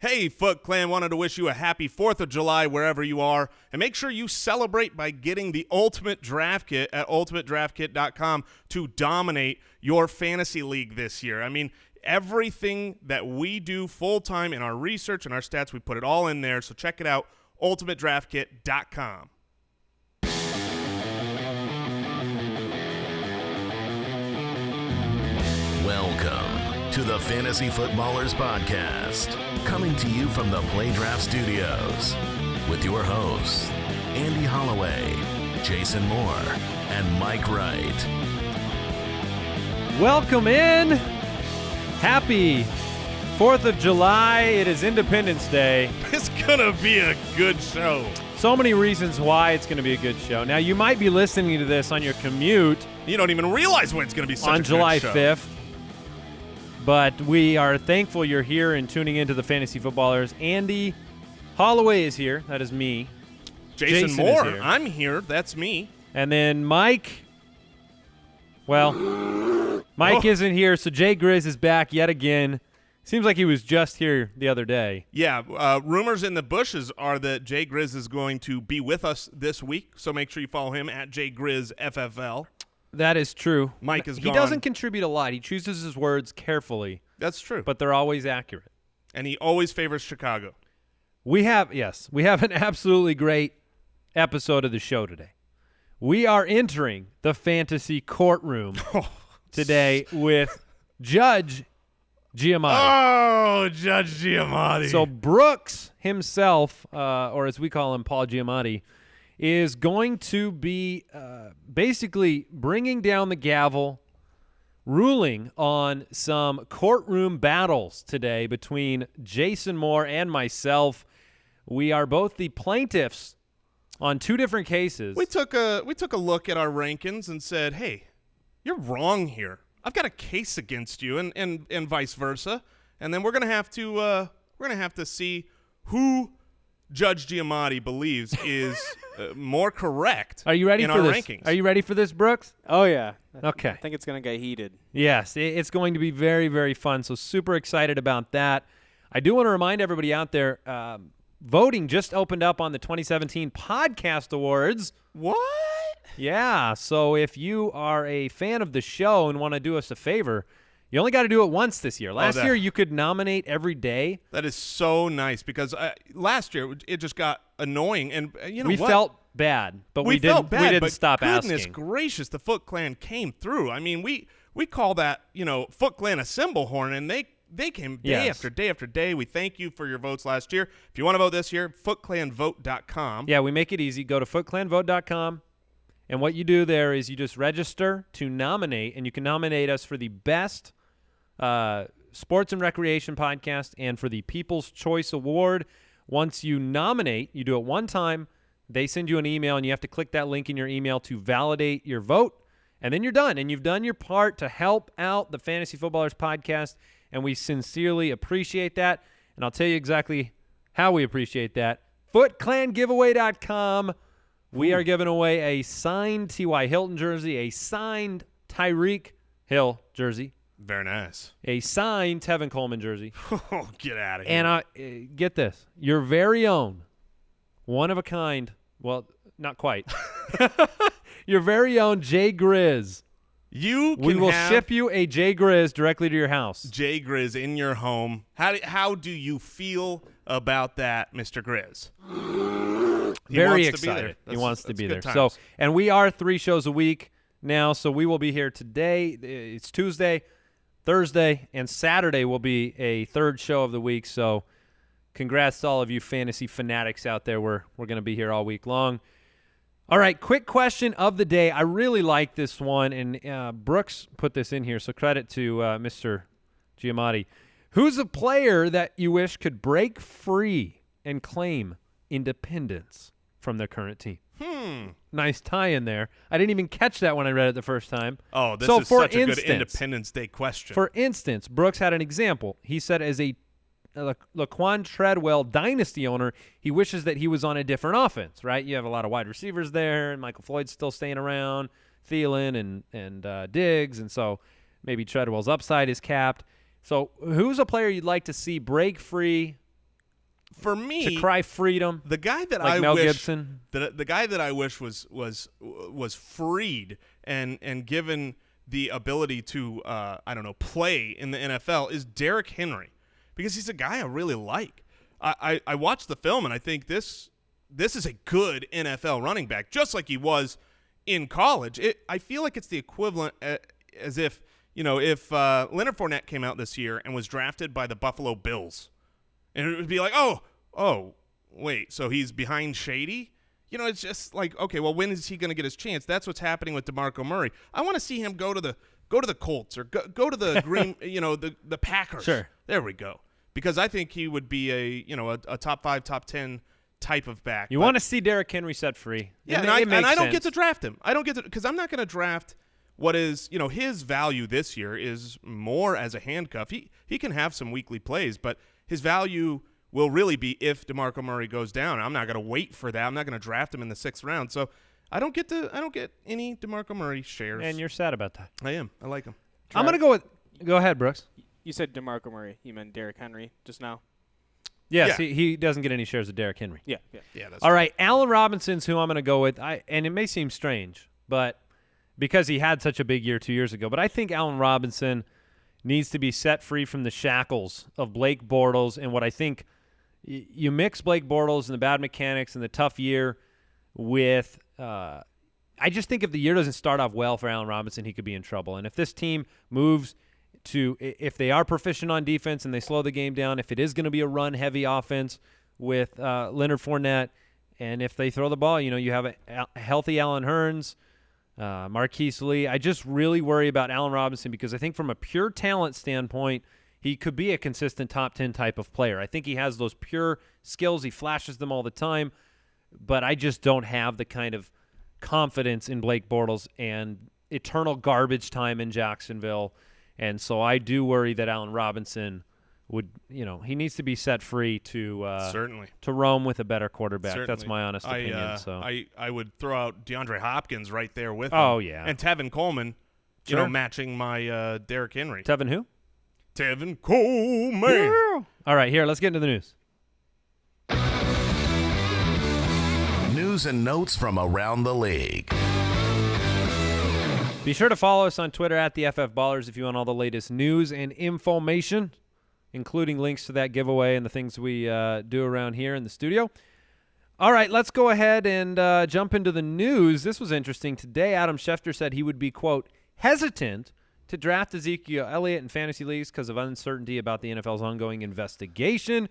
Hey, Foot Clan, wanted to wish you a happy 4th of July wherever you are, and make sure you celebrate by getting the Ultimate Draft Kit at ultimatedraftkit.com to dominate your fantasy league this year. I mean, everything that we do full-time in our research and our stats, we put it all in there, so check it out, ultimatedraftkit.com. Welcome to the Fantasy Footballers Podcast, coming to you from the Playdraft Studios with your hosts, Andy Holloway, Jason Moore, and Mike Wright. Welcome in. Happy 4th of July. It is Independence Day. It's going to be a good show. So many reasons why it's going to be a good show. Now, you might be listening to this on your commute. You don't even realize when it's going to be such a good show. On July 5th. But we are thankful you're here and tuning into the Fantasy Footballers. Andy Holloway is here. That is me. Jason Moore. I'm here. That's me. And then Mike. Well, Mike isn't here, so Jay Grizz is back yet again. Seems like he was just here the other day. Yeah, rumors in the bushes are that Jay Grizz is going to be with us this week, so make sure you follow him at JGrizzFFL. That is true. Mike is He gone. doesn't contribute a lot. He chooses his words carefully. That's true. But they're always accurate. And he always favors Chicago. We have an absolutely great episode of the show today. We are entering the fantasy courtroom today with Judge Giamatti. Oh, Judge Giamatti. So Brooks himself, or as we call him, Paul Giamatti, is going to be basically bringing down the gavel, ruling on some courtroom battles today between Jason Moore and myself. We are both the plaintiffs on two different cases. We took a look at our rankings and said, hey, you're wrong here. I've got a case against you, and vice versa. And then we're gonna have to see who Judge Giamatti believes is more correct. Are you ready in for our this? rankings. Are you ready for this, Brooks? Oh, yeah. Okay. I think it's going to get heated. Yes, it's going to be very, very fun. So super excited about that. I do want to remind everybody out there, voting just opened up on the 2017 Podcast Awards. What? Yeah, so if you are a fan of the show and want to do us a favor, you only got to do it once this year. Last year, you could nominate every day. That is so nice because last year it just got annoying, and we felt bad, but we didn't stop asking. Goodness gracious, the Foot Clan came through. I mean, we call that Foot Clan a cymbal horn, and they came day after day after day. We thank you for your votes last year. If you want to vote this year, footclanvote.com. Yeah, we make it easy. Go to footclanvote.com. And what you do there is you just register to nominate, and you can nominate us for the best sports and recreation podcast and for the People's Choice Award. Once you nominate, you do it one time. They send you an email, and you have to click that link in your email to validate your vote, and then you're done. And you've done your part to help out the Fantasy Footballers podcast, and we sincerely appreciate that. And I'll tell you exactly how we appreciate that. FootClanGiveaway.com. We are giving away a signed T.Y. Hilton jersey, a signed Tyreek Hill jersey. Very nice. A signed Tevin Coleman jersey. Oh, get out of here. And get this, your very own, one-of-a-kind, well, not quite, your very own Jay Grizz. We will ship you a Jay Grizz directly to your house. Jay Grizz in your home. How do you feel about that, Mr. Grizz? Very excited. He wants to be there. So, and we are 3 shows a week now, so we will be here today. It's Tuesday, Thursday, and Saturday will be a 3rd show of the week. So congrats to all of you fantasy fanatics out there. We're going to be here all week long. All right, quick question of the day. I really like this one, and Brooks put this in here, so credit to Mr. Giamatti. Who's a player that you wish could break free and claim independence from their current team? Nice tie in there. I didn't even catch that when I read it the first time. Oh, this is such a good Independence Day question. For instance, Brooks had an example. He said as a Laquan Treadwell dynasty owner, he wishes that he was on a different offense, right? You have a lot of wide receivers there, and Michael Floyd's still staying around, Thielen and Diggs, and so maybe Treadwell's upside is capped. So who's a player you'd like to see break free for me, to cry freedom. The guy that like I Mel wish Gibson. the guy that I wish was freed and given the ability to play in the NFL is Derrick Henry, because he's a guy I really like. I watched the film and I think this is a good NFL running back, just like he was in college. I feel like it's the equivalent as if if Leonard Fournette came out this year and was drafted by the Buffalo Bills, and it would be like, oh, wait, so he's behind Shady? It's just like, okay, well, when is he going to get his chance? That's what's happening with DeMarco Murray. I want to see him go to the Colts or go to the Green, the Packers. Sure. There we go. Because I think he would be a top 5, top 10 type of back. You want to see Derrick Henry set free. Yeah, and I don't get to draft him. I don't get to, because I'm not going to draft what is, his value this year is more as a handcuff. He can have some weekly plays, but his value will really be if DeMarco Murray goes down. I'm not going to wait for that. I'm not going to draft him in the 6th round. So I don't get any DeMarco Murray shares. And you're sad about that. I am. I like him. I'm going to go ahead, Brooks. You said DeMarco Murray. You meant Derrick Henry just now? Yes, yeah. He doesn't get any shares of Derrick Henry. Yeah. That's all right. Allen Robinson's who I'm going to go with. And it may seem strange, but because he had such a big year 2 years ago, but I think Allen Robinson needs to be set free from the shackles of Blake Bortles and what I think you mix Blake Bortles and the bad mechanics and the tough year with I just think if the year doesn't start off well for Allen Robinson, he could be in trouble. And if this team moves to, if they are proficient on defense and they slow the game down, if it is going to be a run-heavy offense with Leonard Fournette, and if they throw the ball, you have a healthy Allen Hurns, Marquise Lee. I just really worry about Allen Robinson because I think from a pure talent standpoint, he could be a consistent top 10 type of player. I think he has those pure skills. He flashes them all the time, but I just don't have the kind of confidence in Blake Bortles and eternal garbage time in Jacksonville. And so I do worry that Allen Robinson would, he needs to be set free to certainly to roam with a better quarterback. Certainly. That's my honest opinion. So I would throw out DeAndre Hopkins right there with him. Oh, yeah. And Tevin Coleman, Sure. matching my Derrick Henry. Tevin who? Tevin Coleman. Yeah. All right, here, let's get into the news. News and notes from around the league. Be sure to follow us on Twitter at the FF Ballers if you want all the latest news and information, including links to that giveaway and the things we do around here in the studio. All right, let's go ahead and jump into the news. This was interesting. Today, Adam Schefter said he would be, quote, hesitant to draft Ezekiel Elliott in fantasy leagues because of uncertainty about the NFL's ongoing investigation.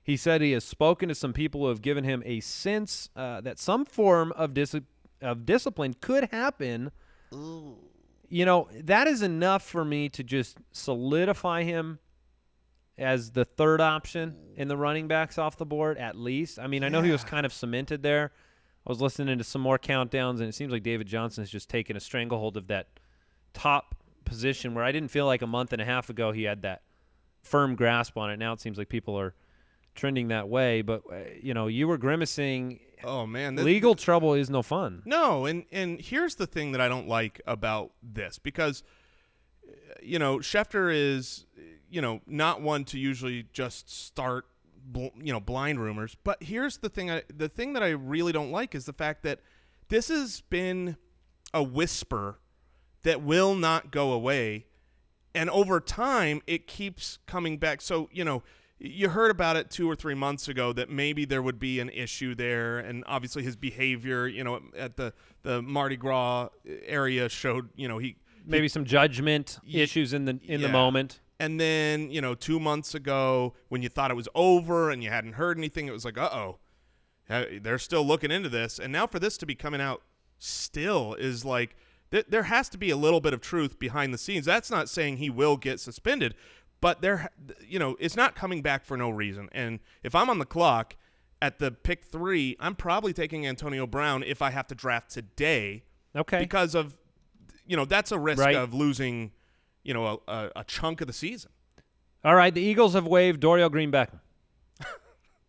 He said he has spoken to some people who have given him a sense that some form of discipline could happen. Ooh. That is enough for me to just solidify him as the third option in the running backs off the board, at least. I mean, I know he was kind of cemented there. I was listening to some more countdowns, and it seems like David Johnson has just taken a stranglehold of that top position where I didn't feel like a month and a half ago he had that firm grasp on it. Now it seems like people are trending that way. But, you were grimacing. Oh, man. Legal trouble is no fun. No, and here's the thing that I don't like about this, because, Schefter is, not one to usually just start, blind rumors. But here's the thing. The thing that I really don't like is the fact that this has been a whisper that will not go away. And over time, it keeps coming back. So, you heard about it 2 or 3 months ago that maybe there would be an issue there, and obviously his behavior, at the Mardi Gras area showed, maybe some judgment issues in the moment. And then, 2 months ago when you thought it was over and you hadn't heard anything, it was like, uh-oh, they're still looking into this. And now for this to be coming out still is like there has to be a little bit of truth behind the scenes. That's not saying he will get suspended. But it's not coming back for no reason. And if I'm on the clock at the pick 3, I'm probably taking Antonio Brown if I have to draft today. Okay. Because of, that's a risk of losing, a chunk of the season. All right. The Eagles have waived Dorial Green Beckham.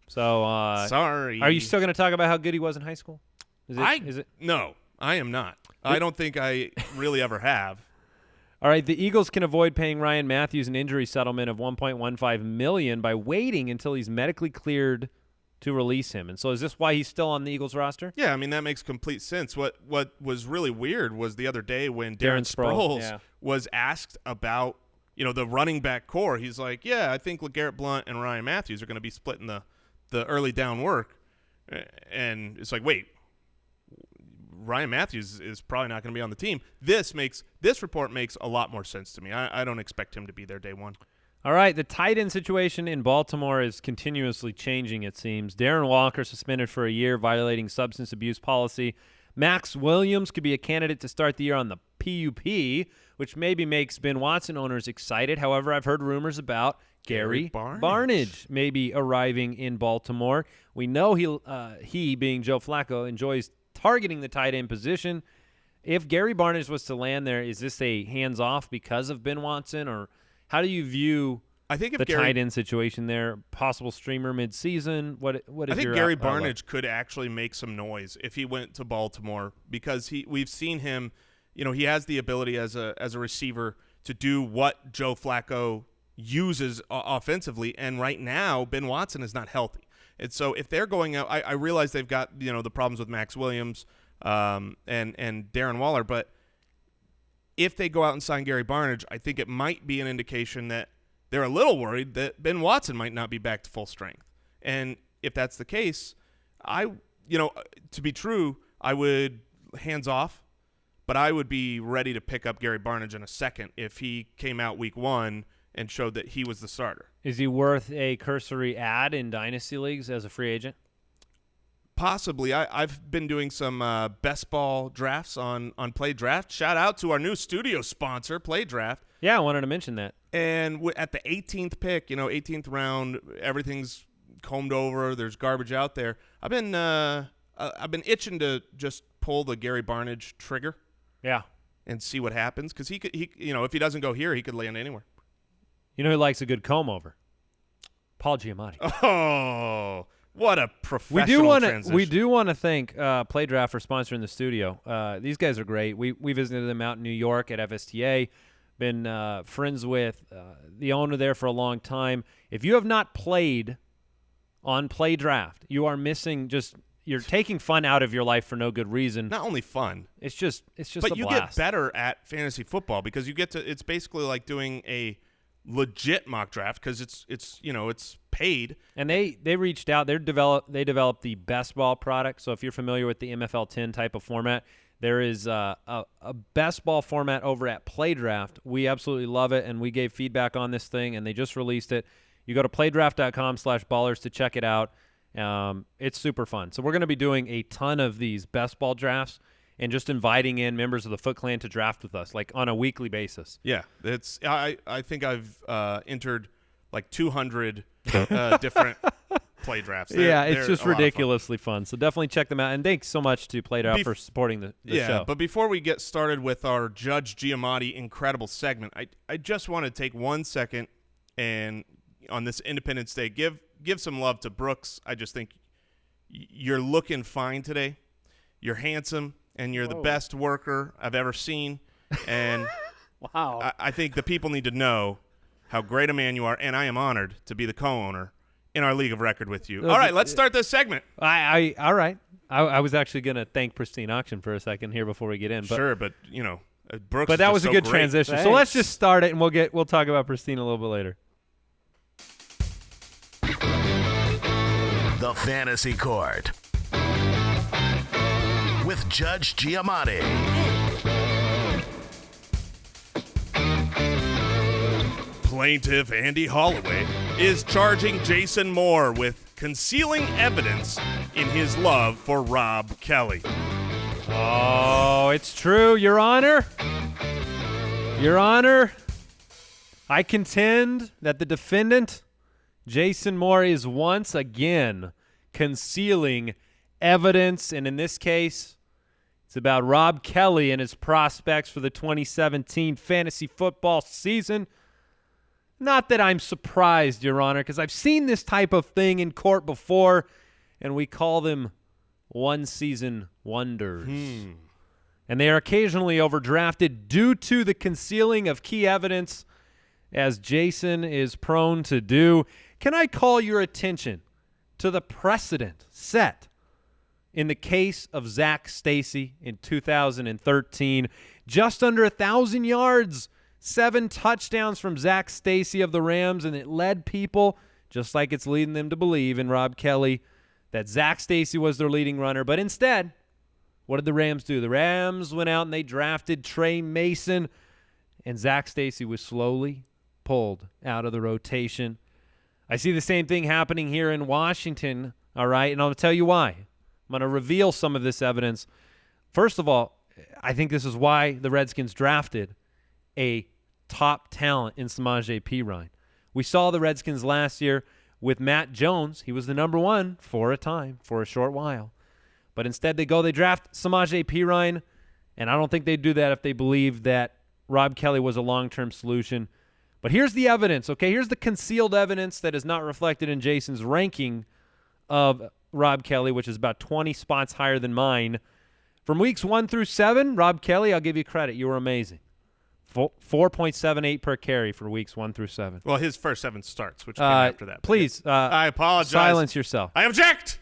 So, sorry. Are you still going to talk about how good he was in high school? Is it? No, I am not. I don't think I really ever have. All right, the Eagles can avoid paying Ryan Mathews an injury settlement of $1.15 million by waiting until he's medically cleared to release him. And so is this why he's still on the Eagles roster? Yeah, I mean, that makes complete sense. What was really weird was the other day when Darren Sproles was asked about, the running back core. He's like, yeah, I think LeGarrette Blount and Ryan Mathews are going to be splitting the early down work. And it's like, wait, Ryan Mathews is probably not going to be on the team. This report makes a lot more sense to me. I don't expect him to be there day one. All right, the tight end situation in Baltimore is continuously changing, it seems. Darren Walker suspended for a year, violating substance abuse policy. Maxx Williams could be a candidate to start the year on the PUP, which maybe makes Ben Watson owners excited. However, I've heard rumors about Gary Barnidge maybe arriving in Baltimore. We know he, being Joe Flacco, enjoys targeting the tight end position. If Gary Barnidge was to land there, is this a hands-off because of Ben Watson, or how do you view the tight end situation there? Possible streamer mid-season? What is your I think Gary Barnidge could actually make some noise if he went to Baltimore, because we've seen him. He has the ability as a receiver to do what Joe Flacco uses offensively, and right now Ben Watson is not healthy. And so if they're going out, I realize they've got the problems with Maxx Williams and Darren Waller, but if they go out and sign Gary Barnidge, I think it might be an indication that they're a little worried that Ben Watson might not be back to full strength. And if that's the case, to be true, I would hands off, but I would be ready to pick up Gary Barnidge in a second if he came out week one and showed that he was the starter. Is he worth a cursory ad in dynasty leagues as a free agent? Possibly. I've been doing some best ball drafts on Play Draft. Shout out to our new studio sponsor, Play Draft. Yeah, I wanted to mention that. And at the 18th pick, 18th round, everything's combed over. There's garbage out there. I've been itching to just pull the Gary Barnidge trigger. Yeah. And see what happens, because he if he doesn't go here, he could land anywhere. You know who likes a good comb over? Paul Giamatti. Oh, what a professional transition. We do want to thank Play Draft for sponsoring the studio. These guys are great. We visited them out in New York at FSTA. Been friends with the owner there for a long time. If you have not played on Play Draft, you are missing you're taking fun out of your life for no good reason. Not only fun. It's just but a you blast. get better at fantasy football because you get to. It's basically like doing a legit mock draft because it's paid. And they reached out. They developed the best ball product. So if you're familiar with the MFL 10 type of format, there is a best ball format over at Play Draft. We absolutely love it, and we gave feedback on this thing, and they just released it. You go to playdraft.com/ballers to check it out. It's super fun. So we're going to be doing a ton of these best ball drafts and just inviting in members of the Foot Clan to draft with us, like on a weekly basis. Yeah, I think I've entered like 200 different play drafts. It's just ridiculously fun. So definitely check them out. And thanks so much to Play Draft for supporting the show. But before we get started with our Judge Giamatti incredible segment, I just want to take 1 second and on this Independence Day, give some love to Brooks. I just think you're looking fine today. You're handsome, and you're the best worker I've ever seen. And wow, I think the people need to know how great a man you are, and I am honored to be the co-owner in our league of record with you. All right, let's start this segment. All right. I was actually going to thank Pristine Auction for a second here before we get in. Sure, but Brooks. But that was a good great transition. Thanks. So let's just start it, and we'll talk about Pristine a little bit later. The Fantasy Court with Judge Giamatti. Plaintiff Andy Holloway is charging Jason Moore with concealing evidence in his love for Rob Kelly. Oh, it's true, Your Honor. Your Honor, I contend that the defendant, Jason Moore, is once again concealing evidence, and in this case, it's about Rob Kelly and his prospects for the 2017 fantasy football season. Not that I'm surprised, Your Honor, because I've seen this type of thing in court before, and we call them one-season wonders. and they are occasionally overdrafted due to the concealing of key evidence, as Jason is prone to do. Can I call your attention to the precedent set in the case of Zach Stacy in 2013? Just under 1,000 yards, 7 touchdowns from Zach Stacy of the Rams, and it led people, just like it's leading them to believe in Rob Kelly, that Zach Stacy was their leading runner. But instead, what did the Rams do? The Rams went out and they drafted Trey Mason, and Zach Stacy was slowly pulled out of the rotation. I see the same thing happening here in Washington, all right, and I'll tell you why. I'm going to reveal some of this evidence. First of all, I think this is why the Redskins drafted a top talent in Samaje Perine. We saw the Redskins last year with Matt Jones. He was the number one for a time, for a short while. But instead they draft Samaje Perine, and I don't think they'd do that if they believed that Rob Kelly was a long-term solution. But here's the evidence, okay? Here's the concealed evidence that is not reflected in Jason's ranking of Rob Kelly, which is about 20 spots higher than mine. From weeks 1 through 7, Rob Kelly, I'll give you credit. You were amazing. 4.78 per carry for weeks 1 through 7. Well, his first 7 starts, which came after that. Please, I apologize. Silence yourself. I object.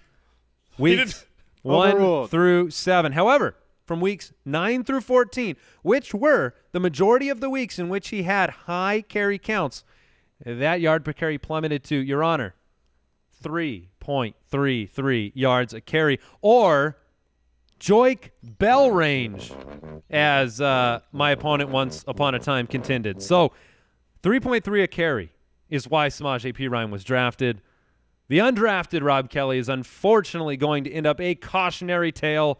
Weeks 1 through 7. However, from weeks 9 through 14, which were the majority of the weeks in which he had high carry counts, that yard per carry plummeted to, Your Honor, 3.33 yards a carry, or Joik Bell range, as my opponent once upon a time contended. So 3.3 a carry is why Samaje Perine was drafted. The undrafted Rob Kelly is unfortunately going to end up a cautionary tale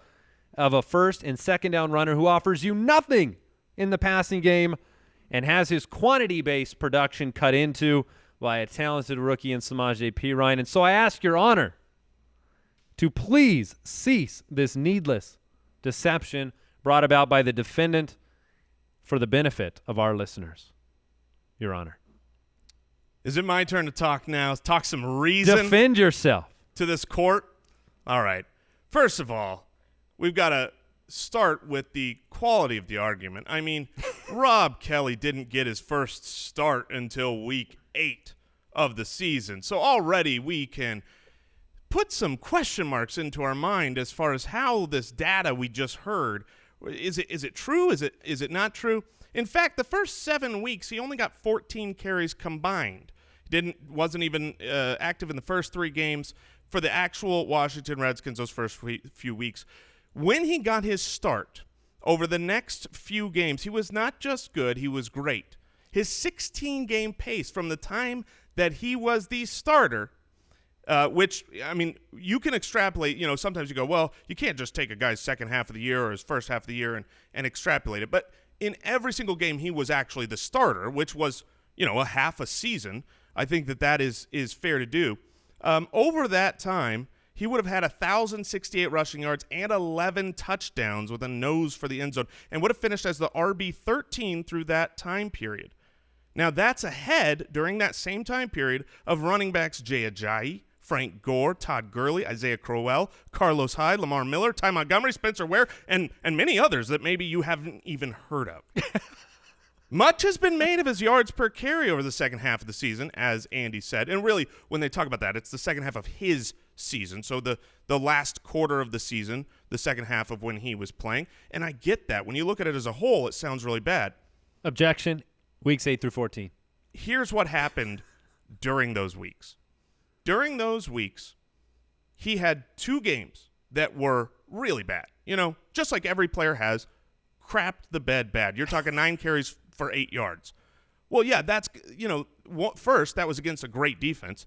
of a first and second down runner who offers you nothing in the passing game and has his quantity-based production cut into by a talented rookie in Samaje Perine. And so I ask Your Honor to please cease this needless deception brought about by the defendant for the benefit of our listeners. Your Honor. Is it my turn to talk now? Talk some reason. Defend yourself. To this court? All right. First of all, we've got to start with the quality of the argument. I mean, Rob Kelly didn't get his first start until week 8 of the season. So already we can put some question marks into our mind as far as how this data we just heard, is it true? Is it not true? In fact, the first 7 weeks, he only got 14 carries combined. Wasn't even active in the first 3 games for the actual Washington Redskins those first few weeks. When he got his start over the next few games, he was not just good, he was great. His 16-game pace from the time that he was the starter, which, I mean, you can extrapolate. You know, sometimes you go, well, you can't just take a guy's second half of the year or his first half of the year and extrapolate it. But in every single game, he was actually the starter, which was, you know, a half a season. I think that is fair to do. Over that time, he would have had 1,068 rushing yards and 11 touchdowns with a nose for the end zone and would have finished as the RB13 through that time period. Now, that's ahead during that same time period of running backs Jay Ajayi, Frank Gore, Todd Gurley, Isaiah Crowell, Carlos Hyde, Lamar Miller, Ty Montgomery, Spencer Ware, and many others that maybe you haven't even heard of. Much has been made of his yards per carry over the second half of the season, as Andy said. And really, when they talk about that, it's the second half of his season. So the last quarter of the season, the second half of when he was playing. And I get that. When you look at it as a whole, it sounds really bad. Objection, weeks 8 through 14. Here's what happened during those weeks. During those weeks, he had 2 games that were really bad. You know, just like every player has, crapped the bed bad. You're talking 9 carries for 8 yards. Well, yeah, that's, you know, first, that was against a great defense.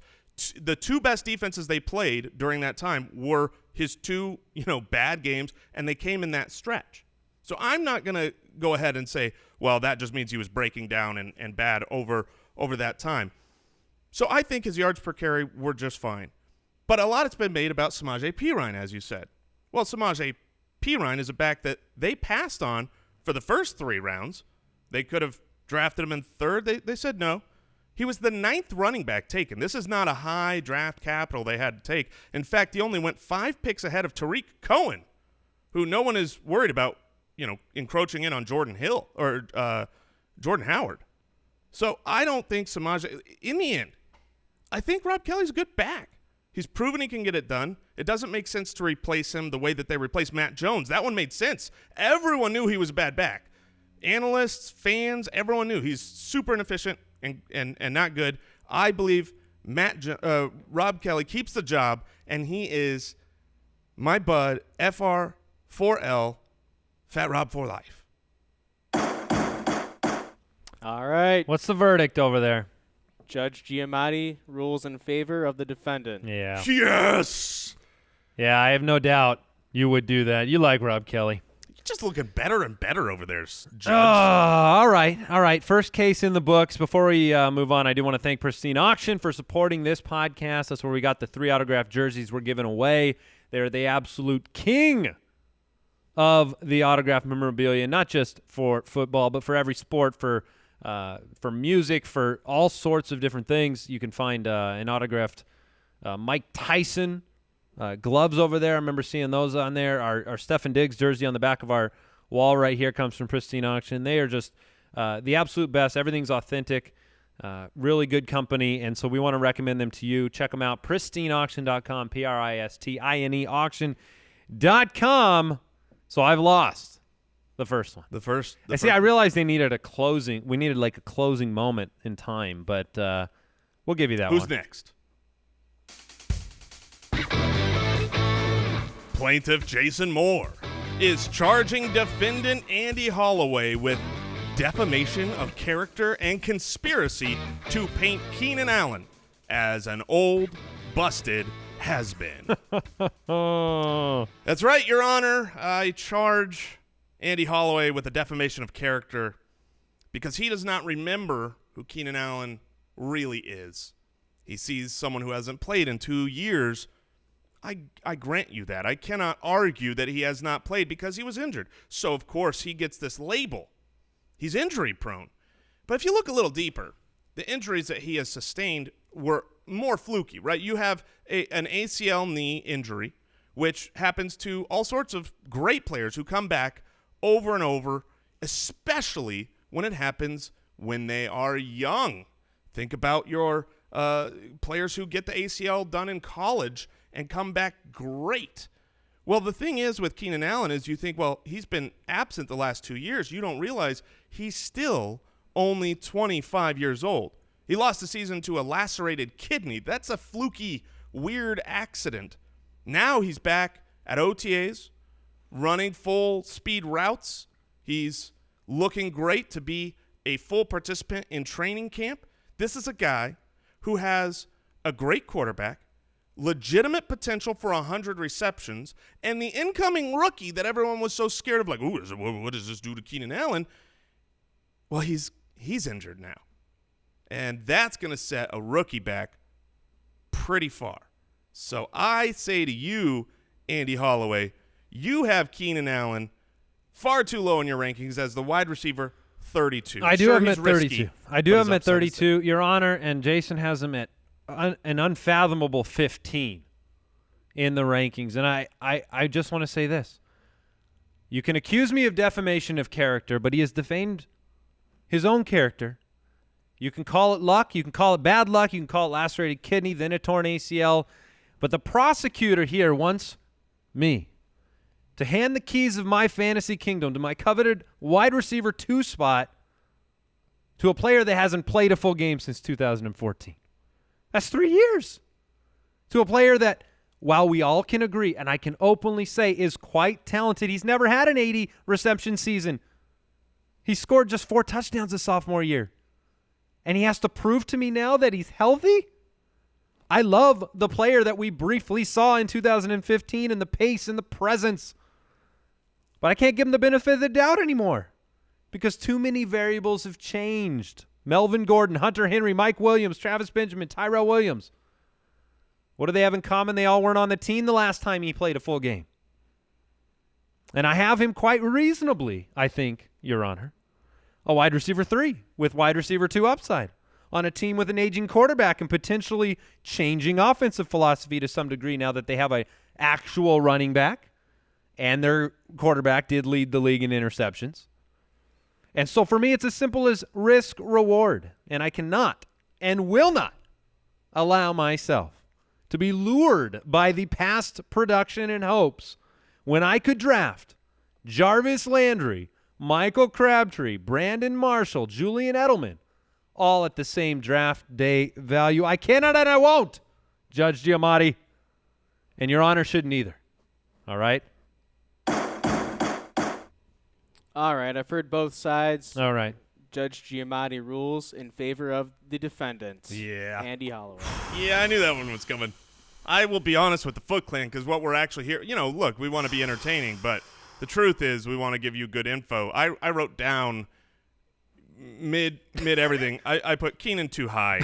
The 2 best defenses they played during that time were his 2, you know, bad games, and they came in that stretch. So I'm not going to go ahead and say, well, that just means he was breaking down and bad over that time. So I think his yards per carry were just fine. But a lot has been made about Samaje Perine, as you said. Well, Samaje Perine is a back that they passed on for the first 3 rounds. They could have drafted him in 3rd. They said no. He was the 9th running back taken. This is not a high draft capital they had to take. In fact, he only went 5 picks ahead of Tariq Cohen, who no one is worried about encroaching in on Jordan Howard. So I don't think Samaje – in the end, I think Rob Kelly's a good back. He's proven he can get it done. It doesn't make sense to replace him the way that they replaced Matt Jones. That one made sense. Everyone knew he was a bad back. Analysts, fans, everyone knew he's super inefficient and not good. I believe Rob Kelly keeps the job, and he is my bud, FR4L, Fat Rob for life. All right. What's the verdict over there? Judge Giamatti rules in favor of the defendant. Yeah. Yes! Yeah, I have no doubt you would do that. You like Rob Kelly. You're just looking better and better over there, Judge. All right. First case in the books. Before we move on, I do want to thank Pristine Auction for supporting this podcast. That's where we got the 3 autographed jerseys we're giving away. They're the absolute king of the autographed memorabilia, not just for football, but for every sport, for music, for all sorts of different things. You can find an autographed Mike Tyson gloves over there. I remember seeing those on there. Our Stefan Diggs jersey on the back of our wall right here comes from Pristine Auction. They are just the absolute best. Everything's authentic, really good company, and so we want to recommend them to you. Check them out, pristineauction.com, Pristine auction.com. So I've lost the first one. I realized they needed a closing. We needed like a closing moment in time, but we'll give you that one. Who's next? Plaintiff Jason Moore is charging defendant Andy Holloway with defamation of character and conspiracy to paint Keenan Allen as an old, busted has-been. That's right, Your Honor. I charge Andy Holloway with a defamation of character because he does not remember who Keenan Allen really is. He sees someone who hasn't played in 2 years. I grant you that. I cannot argue that he has not played because he was injured. So, of course, he gets this label. He's injury prone. But if you look a little deeper, the injuries that he has sustained were more fluky, right? You have an ACL knee injury, which happens to all sorts of great players who come back over and over, especially when it happens when they are young. Think about your players who get the ACL done in college and come back great. Well, the thing is with Keenan Allen is you think, well, he's been absent the last 2 years. You don't realize he's still only 25 years old. He lost the season to a lacerated kidney. That's a fluky, weird accident. Now he's back at OTAs, running full speed routes. He's looking great to be a full participant in training camp. This is a guy who has a great quarterback, legitimate potential for 100 receptions, and the incoming rookie that everyone was so scared of, like, ooh, what does this do to Keenan Allen? Well, he's injured now. And that's going to set a rookie back pretty far. So I say to you, Andy Holloway, you have Keenan Allen far too low in your rankings as the wide receiver 32. I do have him at 32. I do have him at 32, Your Honor, and Jason has him at an unfathomable 15 in the rankings. And I just want to say this. You can accuse me of defamation of character, but he has defamed his own character. You can call it luck. You can call it bad luck. You can call it lacerated kidney, then a torn ACL. But the prosecutor here wants me to hand the keys of my fantasy kingdom to my coveted wide receiver 2 spot to a player that hasn't played a full game since 2014. That's 3 years. To a player that, while we all can agree, and I can openly say is quite talented, he's never had an 80 reception season. He scored just 4 touchdowns his sophomore year. And he has to prove to me now that he's healthy? I love the player that we briefly saw in 2015 and the pace and the presence. But I can't give him the benefit of the doubt anymore because too many variables have changed. Melvin Gordon, Hunter Henry, Mike Williams, Travis Benjamin, Tyrell Williams. What do they have in common? They all weren't on the team the last time he played a full game. And I have him quite reasonably, I think, Your Honor, a wide receiver 3 with wide receiver 2 upside on a team with an aging quarterback and potentially changing offensive philosophy to some degree now that they have an actual running back and their quarterback did lead the league in interceptions. And so for me, it's as simple as risk-reward, and I cannot and will not allow myself to be lured by the past production and hopes when I could draft Jarvis Landry, Michael Crabtree, Brandon Marshall, Julian Edelman, all at the same draft day value. I cannot and I won't, Judge Giamatti, and Your Honor shouldn't either. All right? All right, I've heard both sides. All right. Judge Giamatti rules in favor of the defendant. Yeah. Andy Holloway. Yeah, I knew that one was coming. I will be honest with the Foot Clan because what we're actually here, look, we want to be entertaining, but the truth is we want to give you good info. I wrote down mid everything. I put Keenan too high,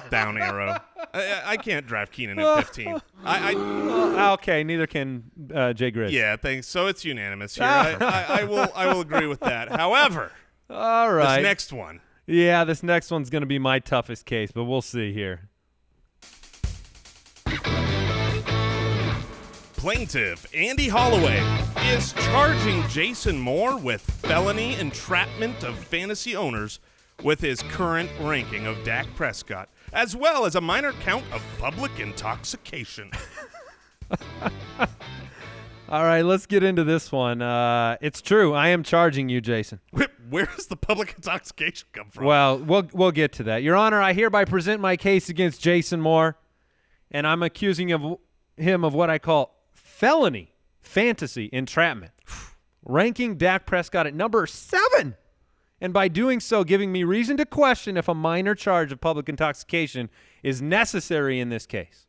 down arrow. I can't draft Keenan at 15. Okay, neither can Jay Grizz. Yeah, thanks. So it's unanimous here. I will agree with that. However, all right, this next one. Yeah, this next one's going to be my toughest case, but we'll see here. Plaintiff Andy Holloway is charging Jason Moore with felony entrapment of fantasy owners with his current ranking of Dak Prescott, as well as a minor count of public intoxication. All right, let's get into this one. It's true. I am charging you, Jason. Where does the public intoxication come from? Well, we'll get to that. Your Honor, I hereby present my case against Jason Moore, and I'm accusing him of what I call felony fantasy entrapment, ranking Dak Prescott at number 7, and by doing so giving me reason to question if a minor charge of public intoxication is necessary in this case,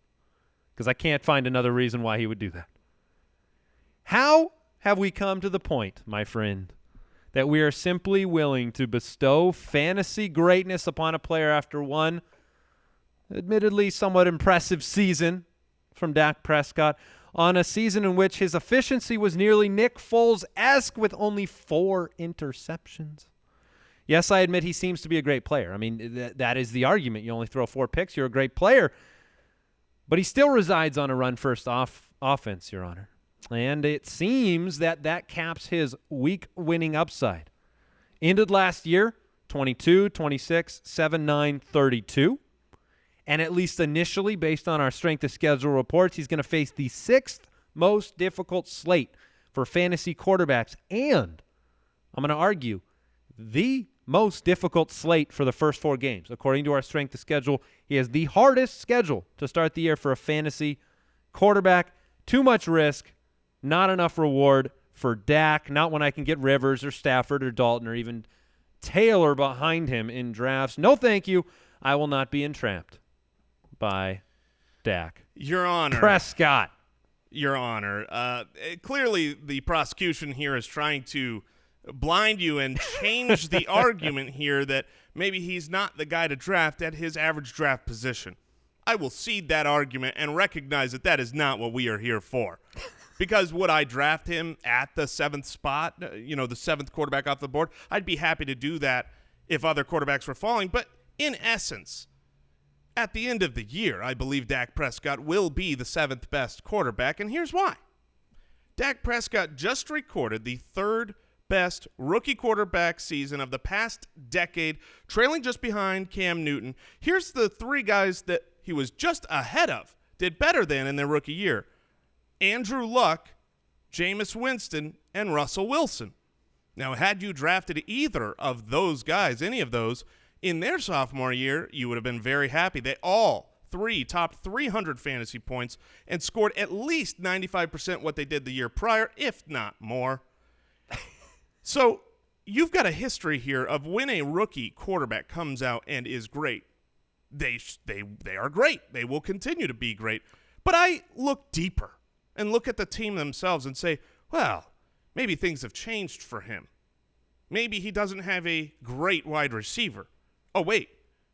because I can't find another reason why he would do that. How have we come to the point, my friend, that we are simply willing to bestow fantasy greatness upon a player after one admittedly somewhat impressive season from Dak Prescott on a season in which his efficiency was nearly Nick Foles-esque with only 4 interceptions? Yes, I admit he seems to be a great player. I mean, that is the argument. You only throw 4 picks, you're a great player. But he still resides on a run-first offense, Your Honor. And it seems that caps his week winning upside. Ended last year, 22, 26, 7, 9, 32. And at least initially, based on our strength of schedule reports, he's going to face the 6th most difficult slate for fantasy quarterbacks. And I'm going to argue the most difficult slate for the first 4 games. According to our strength of schedule, he has the hardest schedule to start the year for a fantasy quarterback. Too much risk, not enough reward for Dak. Not when I can get Rivers or Stafford or Dalton or even Taylor behind him in drafts. No, thank you. I will not be entrapped by Dak. Your Honor. Prescott. Your Honor. Clearly, the prosecution here is trying to blind you and change the argument here that maybe he's not the guy to draft at his average draft position. I will cede that argument and recognize that is not what we are here for. Because would I draft him at the 7th spot, the 7th quarterback off the board? I'd be happy to do that if other quarterbacks were falling. But in essence, at the end of the year, I believe Dak Prescott will be the 7th best quarterback, and here's why. Dak Prescott just recorded the 3rd best rookie quarterback season of the past decade, trailing just behind Cam Newton. Here's the 3 guys that he was just ahead of, did better than in their rookie year. Andrew Luck, Jameis Winston, and Russell Wilson. Now, had you drafted either of those guys, any of those, in their sophomore year, you would have been very happy. They all 3 topped 300 fantasy points and scored at least 95% what they did the year prior, if not more. So you've got a history here of when a rookie quarterback comes out and is great. They are great. They will continue to be great. But I look deeper and look at the team themselves and say, well, maybe things have changed for him. Maybe he doesn't have a great wide receiver. Oh, wait.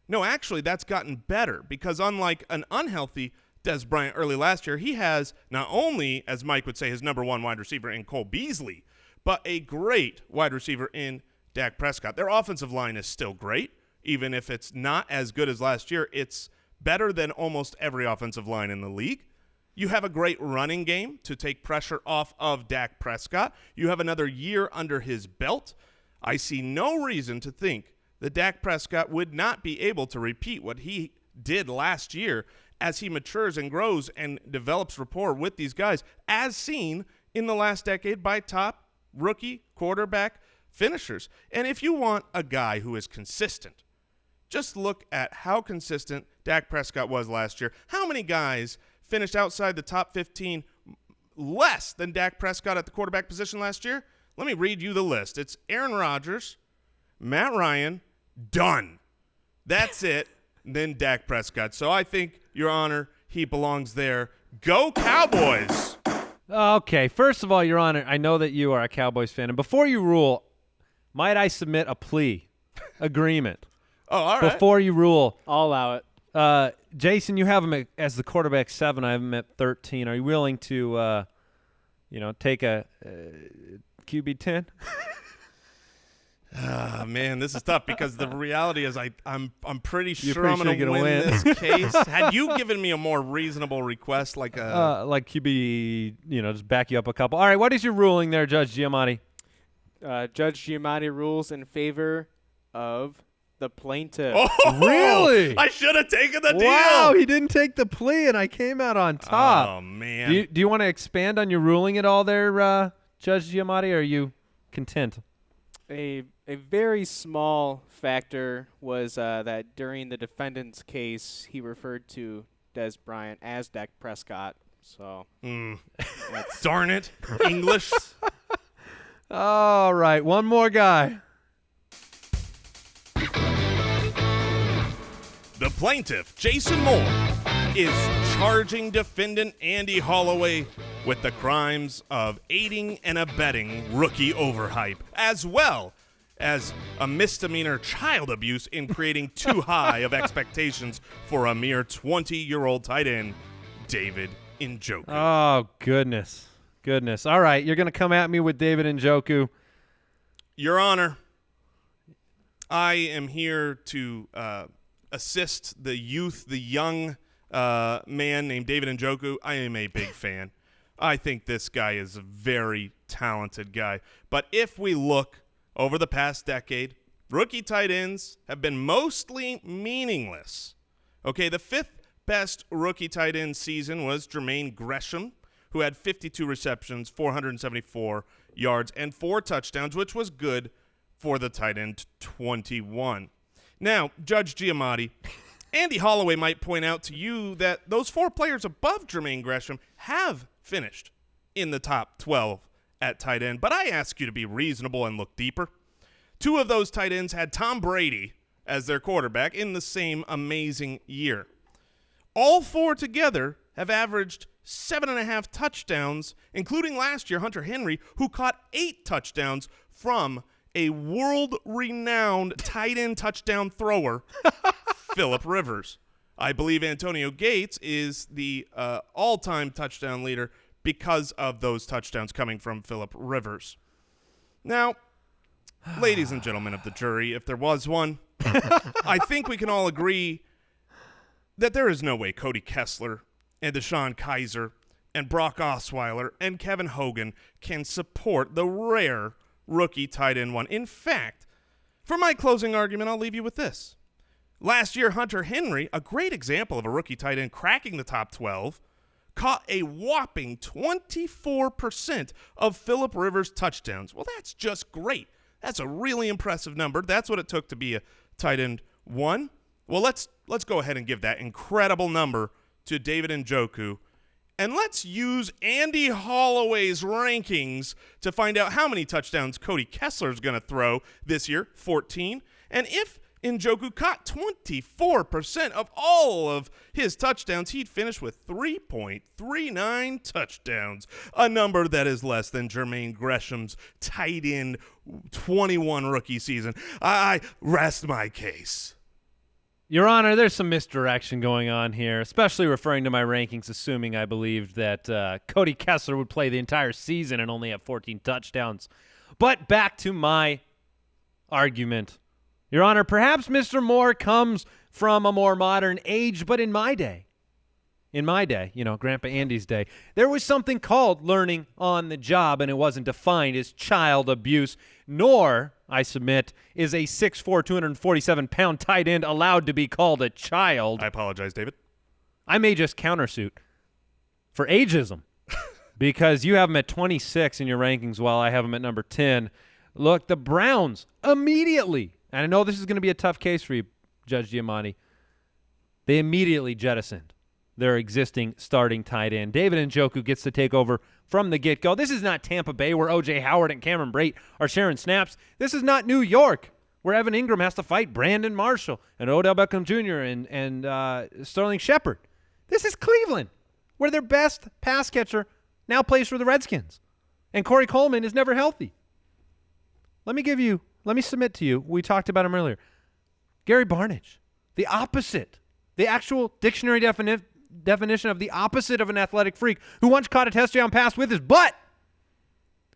No, actually, that's gotten better because unlike an unhealthy Des Bryant early last year, he has not only, as Mike would say, his number 1 wide receiver in Cole Beasley, but a great wide receiver in Dak Prescott. Their offensive line is still great. Even if it's not as good as last year, it's better than almost every offensive line in the league. You have a great running game to take pressure off of Dak Prescott. You have another year under his belt. I see no reason to think that Dak Prescott would not be able to repeat what he did last year as he matures and grows and develops rapport with these guys, as seen in the last decade by top rookie quarterback finishers. And if you want a guy who is consistent, just look at how consistent Dak Prescott was last year. How many guys finished outside the top 15 less than Dak Prescott at the quarterback position last year? Let me read you the list. It's Aaron Rodgers, Matt Ryan, done. That's it. Then Dak Prescott. So I think, Your Honor, he belongs there. Go Cowboys! Okay, first of all, Your Honor, I know that you are a Cowboys fan. And before you rule, might I submit a plea agreement? Oh, all right. Before you rule. I'll allow it. Jason, you have him as the quarterback 7. I have him at 13. Are you willing to, take a QB 10? Man, this is tough because the reality is I'm pretty You're sure I'm going to win win. this case. Had you given me a more reasonable request, like QB, just back you up a couple. All right, what is your ruling there, Judge Giamatti? Judge Giamatti rules in favor of the plaintiff. Oh, really? I should have taken the deal. Wow, he didn't take the plea, and I came out on top. Oh, man. Do you want to expand on your ruling at all there, Judge Giamatti, or are you content? A very small factor was that during the defendant's case, he referred to Des Bryant as Dak Prescott. So, Darn it. English. All right, one more guy. The plaintiff, Jason Moore, is charging defendant Andy Holloway with the crimes of aiding and abetting rookie overhype, as well as a misdemeanor child abuse in creating too high of expectations for a mere 20-year-old tight end, David Njoku. Oh, goodness. All right, you're going to come at me with David Njoku. Your Honor, I am here to assist the youth, the young man named David Njoku. I am a big fan. I think this guy is a very talented guy. But if we look over the past decade, rookie tight ends have been mostly meaningless. Okay, the 5th best rookie tight end season was Jermaine Gresham, who had 52 receptions, 474 yards, and 4 touchdowns, which was good for the tight end 21. Now, Judge Giamatti, Andy Holloway might point out to you that those 4 players above Jermaine Gresham have finished in the top 12 at tight end, but I ask you to be reasonable and look deeper. 2 of those tight ends had Tom Brady as their quarterback in the same amazing year. All 4 together have averaged 7.5 touchdowns, including last year Hunter Henry, who caught 8 touchdowns from a world-renowned tight end touchdown thrower, Phillip Rivers. I believe Antonio Gates is the all-time touchdown leader because of those touchdowns coming from Phillip Rivers. Now, ladies and gentlemen of the jury, if there was one, I think we can all agree that there is no way Cody Kessler and Deshaun Kaiser and Brock Osweiler and Kevin Hogan can support the rare rookie tight end one. In fact, for my closing argument, I'll leave you with this. Last year, Hunter Henry, a great example of a rookie tight end cracking the top 12, caught a whopping 24% of Phillip Rivers' touchdowns. Well, that's just great. That's a really impressive number. That's what it took to be a tight end 1. Well, let's go ahead and give that incredible number to David Njoku. And let's use Andy Holloway's rankings to find out how many touchdowns Cody Kessler is going to throw this year, 14. And if Njoku caught 24% of all of his touchdowns, he'd finish with 3.39 touchdowns, a number that is less than Jermaine Gresham's tight end 21 rookie season. I rest my case. Your Honor, there's some misdirection going on here, especially referring to my rankings, assuming I believed that Cody Kessler would play the entire season and only have 14 touchdowns. But back to my argument. Your Honor, perhaps Mr. Moore comes from a more modern age, but in my day, In my day, Grandpa Andy's day, there was something called learning on the job, and it wasn't defined as child abuse, nor, I submit, is a 6'4", 247-pound tight end allowed to be called a child. I apologize, David. I may just countersuit for ageism because you have him at 26 in your rankings while I have him at number 10. Look, the Browns immediately, and I know this is going to be a tough case for you, Judge Giamatti, they immediately jettisoned their existing starting tight end. David Njoku gets to take over from the get-go. This is not Tampa Bay where O.J. Howard and Cameron Brate are sharing snaps. This is not New York where Evan Ingram has to fight Brandon Marshall and Odell Beckham Jr. and Sterling Shepard. This is Cleveland where their best pass catcher now plays for the Redskins. And Corey Coleman is never healthy. Let me submit to you, we talked about him earlier, Gary Barnidge, the opposite, the actual dictionary definition of the opposite of an athletic freak who once caught a touchdown pass with his butt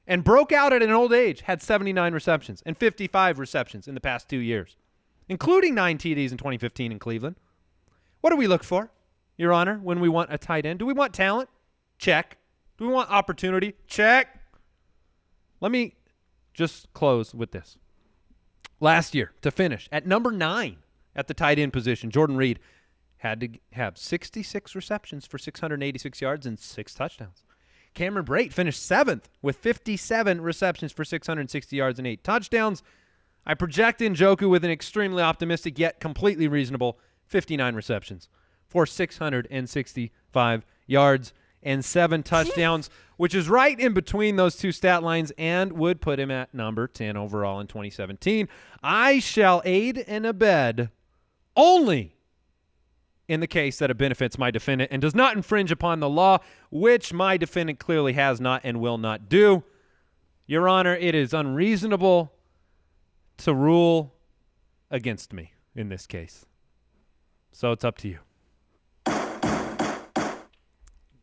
and broke out at an old age, had 79 receptions and 55 receptions in the past 2 years, including 9 TDs in 2015 in Cleveland. What do we look for, Your Honor, when we want a tight end? Do we want talent? Check. Do we want opportunity? Check. Let me just close with this. Last year, to finish, at number 9 at the tight end position, Jordan Reed had to have 66 receptions for 686 yards and 6 touchdowns. Cameron Brate finished 7th with 57 receptions for 660 yards and 8 touchdowns. I project Njoku with an extremely optimistic yet completely reasonable 59 receptions for 665 yards and 7 touchdowns, which is right in between those two stat lines and would put him at number 10 overall in 2017. I shall aid and abet only in the case that it benefits my defendant and does not infringe upon the law, which my defendant clearly has not and will not do. Your Honor, it is unreasonable to rule against me in this case. So it's up to you.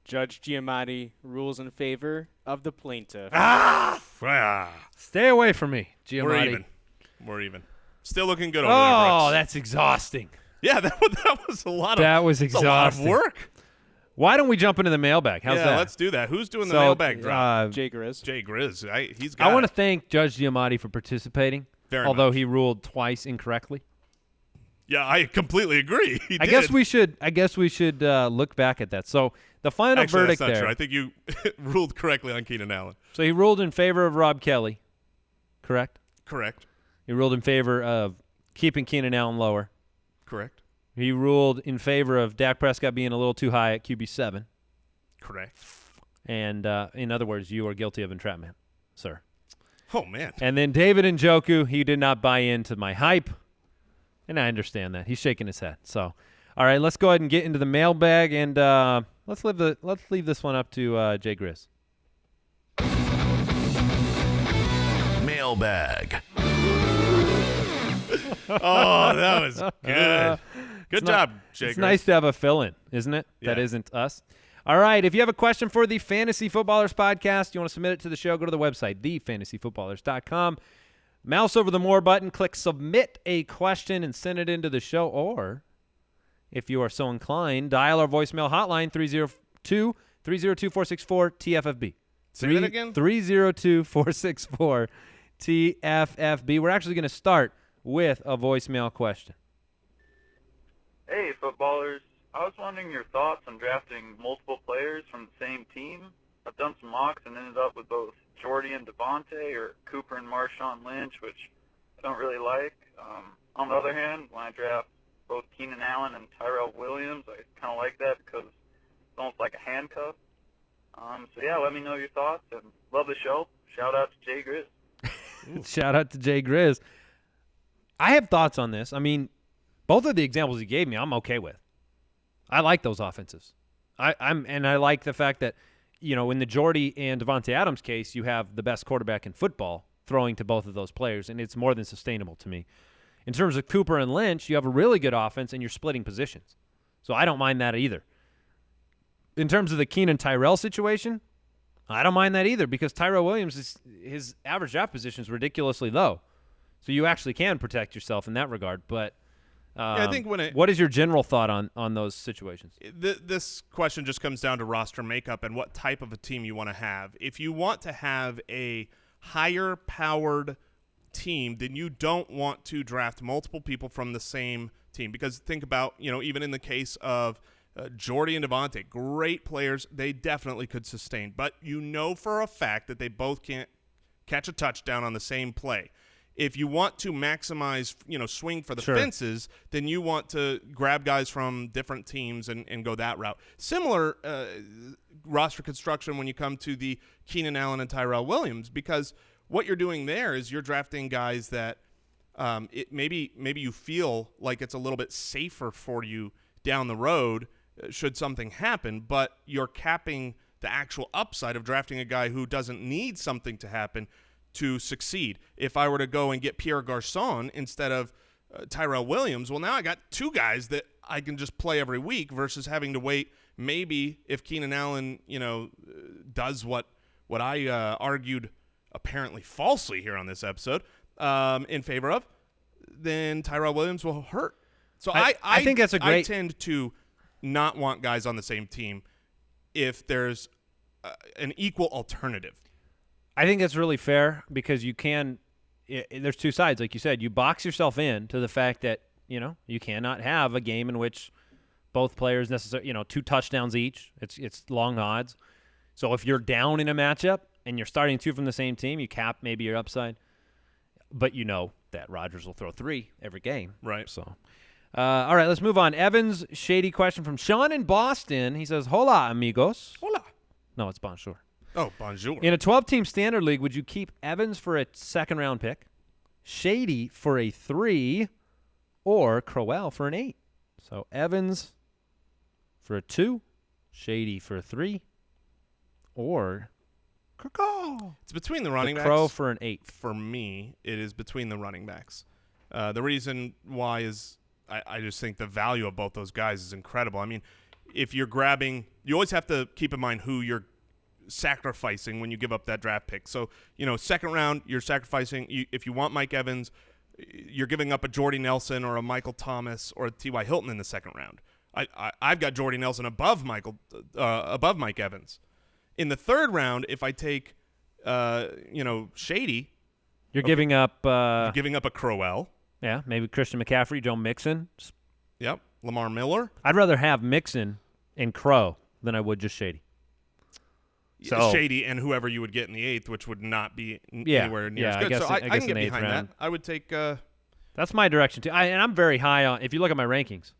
Judge Giamatti rules in favor of the plaintiff. Stay away from me, Giamatti. We're even. Still looking good over there, Brooks. Oh, that's exhausting. Yeah, that was a lot of That was exhausting. A lot of work. Why don't we jump into the mailbag? How's that? Yeah, let's do that. Who's doing the mailbag drop? Jay Grizz. Jay Grizz. I want to thank Judge Giamatti for participating, although he ruled twice incorrectly. Yeah, I completely agree. I guess we should look back at that. So the final verdict that's not there. True. I think you ruled correctly on Keenan Allen. So he ruled in favor of Rob Kelly, correct? Correct. He ruled in favor of keeping Keenan Allen lower. Correct. He ruled in favor of Dak Prescott being a little too high at QB7. Correct. And in other words, you are guilty of entrapment, sir. Oh, man. And then David Njoku, he did not buy into my hype. And I understand that. He's shaking his head. So, all right, let's go ahead and get into the mailbag, and let's leave this one up to Jay Grizz. Mailbag. Oh, that was good. Good job, Jay Grizz. It's nice to have a fill-in, isn't it? Yeah. That isn't us. All right, if you have a question for the Fantasy Footballers podcast, you want to submit it to the show, go to the website, thefantasyfootballers.com. Mouse over the More button, click Submit a Question, and send it into the show. Or, if you are so inclined, dial our voicemail hotline, 302-464-TFFB. Say that again? 302-464-TFFB. We're actually going to start with a voicemail question. Hey, footballers. I was wondering your thoughts on drafting multiple players from the same team. I've done some mocks and ended up with both Jordy and Devontae or Cooper and Marshawn Lynch, which I don't really like. On the other hand, when I draft both Keenan Allen and Tyrell Williams, I kind of like that because it's almost like a handcuff. So, yeah, let me know your thoughts, and love the show. Shout out to Jay Grizz. Shout out to Jay Grizz. I have thoughts on this. I mean, both of the examples you gave me, I'm okay with. I like those offenses. I like the fact that, you know, in the Jordy and Devontae Adams case, you have the best quarterback in football throwing to both of those players, and it's more than sustainable to me. In terms of Cooper and Lynch, you have a really good offense, and you're splitting positions. So I don't mind that either. In terms of the Keenan Tyrell situation, I don't mind that either because Tyrell Williams, his average draft position is ridiculously low. So you actually can protect yourself in that regard. But I think what is your general thought on those situations? This question just comes down to roster makeup and what type of a team you want to have. If you want to have a higher-powered team, then you don't want to draft multiple people from the same team. Because think about, even in the case of Jordy and Devontae, great players, they definitely could sustain. But for a fact that they both can't catch a touchdown on the same play. If you want to maximize, swing for the fences, then you want to grab guys from different teams and go that route. Similar roster construction when you come to the Keenan Allen and Tyrell Williams, because what you're doing there is you're drafting guys that maybe you feel like it's a little bit safer for you down the road should something happen, but you're capping the actual upside of drafting a guy who doesn't need something to happen to succeed. If I were to go and get Pierre Garçon instead of Tyrell Williams, well, now I got two guys that I can just play every week versus having to wait. Maybe if Keenan Allen, does what I argued apparently falsely here on this episode in favor of, then Tyrell Williams will hurt. So I think that's a great. I tend to not want guys on the same team if there's an equal alternative. I think that's really fair because there's two sides. Like you said, you box yourself in to the fact that, you cannot have a game in which both players necessarily, 2 touchdowns each. It's long odds. So if you're down in a matchup and you're starting 2 from the same team, you cap maybe your upside. But that Rodgers will throw 3 every game. Right. So, all right, let's move on. Evans, shady question from Sean in Boston. He says, hola, amigos. Hola. No, it's bonjour. Oh, bonjour. In a 12-team standard league, would you keep Evans for a second-round pick, Shady for a 3, or Crowell for an 8? So Evans for a 2, Shady for a 3, or it's between the running backs. Crow for an 8. For me, it is between the running backs. The reason why is I just think the value of both those guys is incredible. I mean, if you're grabbing, you always have to keep in mind who you're sacrificing when you give up that draft pick. So, second round, you're sacrificing. If you want Mike Evans, you're giving up a Jordy Nelson or a Michael Thomas or a T.Y. Hilton in the second round. I've got Jordy Nelson above Mike Evans. In the third round, if I take, Shady, you're giving up. You're giving up a Crowell. Yeah, maybe Christian McCaffrey, Joe Mixon. Yep, Lamar Miller. I'd rather have Mixon and Crow than I would just Shady. So, Shady and whoever you would get in the 8th, which would not be anywhere near as good. I can get behind that. I would take. That's my direction too. And I'm very high on. If you look at my rankings,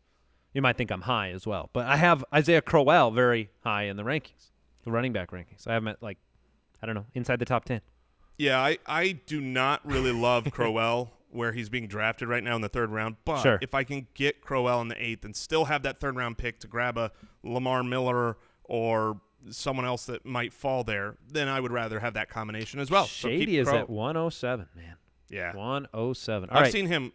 you might think I'm high as well. But I have Isaiah Crowell very high in the rankings, the running back rankings. I have him at inside the top 10. Yeah, I do not really love Crowell where he's being drafted right now in the third round. But if I can get Crowell in the 8th and still have that third round pick to grab a Lamar Miller or someone else that might fall there, then I would rather have that combination as well. Shady is at 107, man. Yeah. 107. I've seen him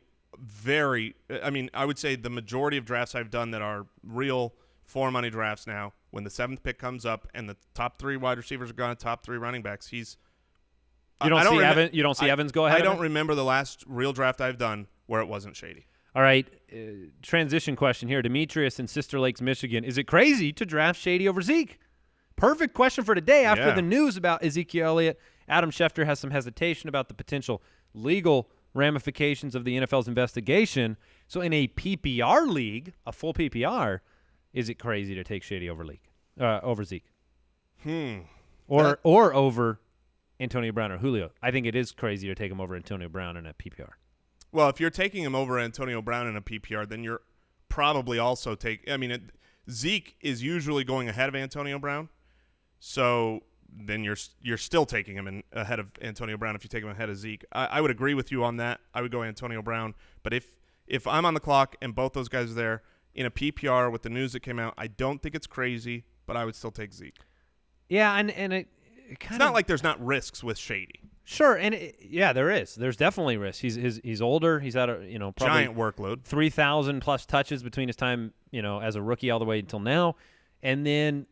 I would say the majority of drafts I've done that are real for money drafts now, when the 7th pick comes up and the top 3 wide receivers are gone, top 3 running backs, You don't see Evans go ahead? I don't remember the last real draft I've done where it wasn't Shady. All right, transition question here. Demetrius in Sister Lakes, Michigan. Is it crazy to draft Shady over Zeke? Perfect question for today after the news about Ezekiel Elliott. Adam Schefter has some hesitation about the potential legal ramifications of the NFL's investigation. So in a PPR league, a full PPR, is it crazy to take Shady over Zeke? Or over Antonio Brown or Julio? I think it is crazy to take him over Antonio Brown in a PPR. Well, if you're taking him over Antonio Brown in a PPR, then you're probably also Zeke is usually going ahead of Antonio Brown. So then you're still taking him ahead of Antonio Brown if you take him ahead of Zeke. I would agree with you on that. I would go Antonio Brown. But if I'm on the clock and both those guys are there in a PPR with the news that came out, I don't think it's crazy, but I would still take Zeke. Yeah, and it's not like there's not risks with Shady. Sure, and there is. There's definitely risks. He's older. He's at a probably giant workload, 3,000 plus touches between his time as a rookie all the way until now, and then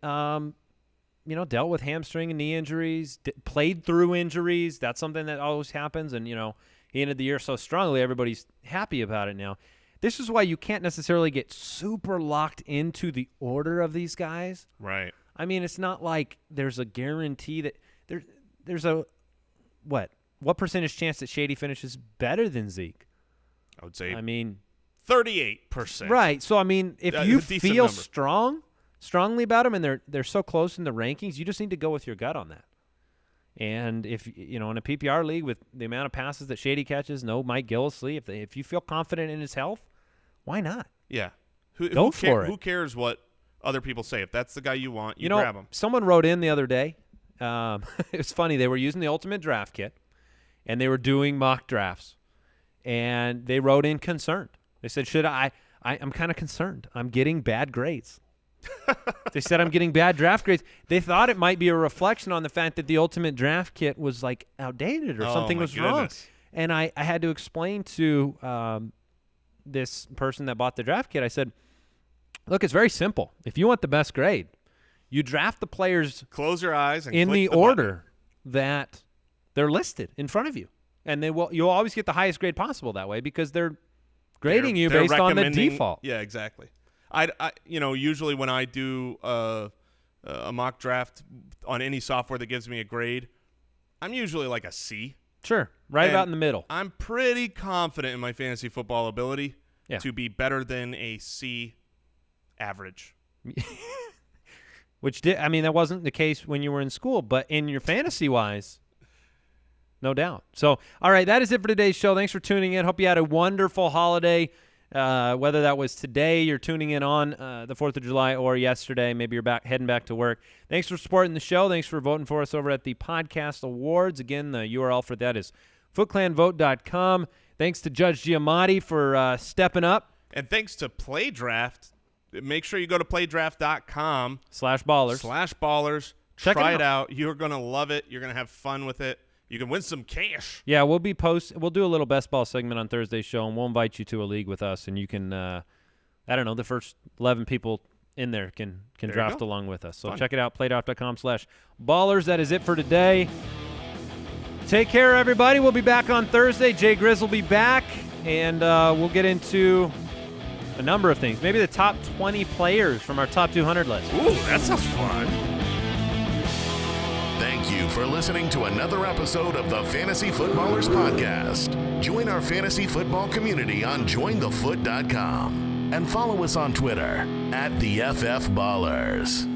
dealt with hamstring and knee injuries, played through injuries. That's something that always happens, and he ended the year so strongly. Everybody's happy about it now. This is why you can't necessarily get super locked into the order of these guys. Right. I mean, it's not like there's a guarantee that there's a what percentage chance that Shady finishes better than Zeke? I would say 38%. Right. So I mean, if you feel strongly about them and they're so close in the rankings, you just need to go with your gut on that. And if in a PPR league with the amount of passes that Shady catches, no Mike Gillislee, if you feel confident in his health, why not? Yeah. Go for it. Who cares what other people say? If that's the guy you want, you grab him. Someone wrote in the other day. It was funny. They were using the Ultimate Draft Kit, and they were doing mock drafts. And they wrote in concerned. They said, I'm kind of concerned. I'm getting bad grades. They said I'm getting bad draft grades. They thought it might be a reflection on the fact that the Ultimate Draft Kit was like outdated or something was wrong. And I had to explain to this person that bought the draft kit, I said, look, it's very simple. If you want the best grade, you draft the players. Close your eyes and in click the order that they're listed in front of you. And you'll always get the highest grade possible that way because they're grading you based on the default. Yeah, exactly. I usually when I do a mock draft on any software that gives me a grade, I'm usually like a C. Sure, right about in the middle. I'm pretty confident in my fantasy football ability to be better than a C average. That wasn't the case when you were in school, but in your fantasy-wise, no doubt. So, all right, that is it for today's show. Thanks for tuning in. Hope you had a wonderful holiday. Whether that was today, you're tuning in on the 4th of July, or yesterday, maybe you're heading back to work. Thanks for supporting the show. Thanks for voting for us over at the Podcast Awards. Again, the URL for that is footclanvote.com. Thanks to Judge Giamatti for stepping up. And thanks to PlayDraft. Make sure you go to playdraft.com/ballers. Try it out. You're going to love it. You're going to have fun with it. You can win some cash. Yeah, we'll do a little best ball segment on Thursday's show, and we'll invite you to a league with us, and you can, the first 11 people in there can draft along with us. So check it out, playdraft.com/ballers. That is it for today. Take care, everybody. We'll be back on Thursday. Jay Grizz will be back, and we'll get into a number of things. Maybe the top 20 players from our top 200 list. Ooh, that sounds fun. Thank you for listening to another episode of the Fantasy Footballers Podcast. Join our fantasy football community on jointhefoot.com and follow us on Twitter @TheFFBallers.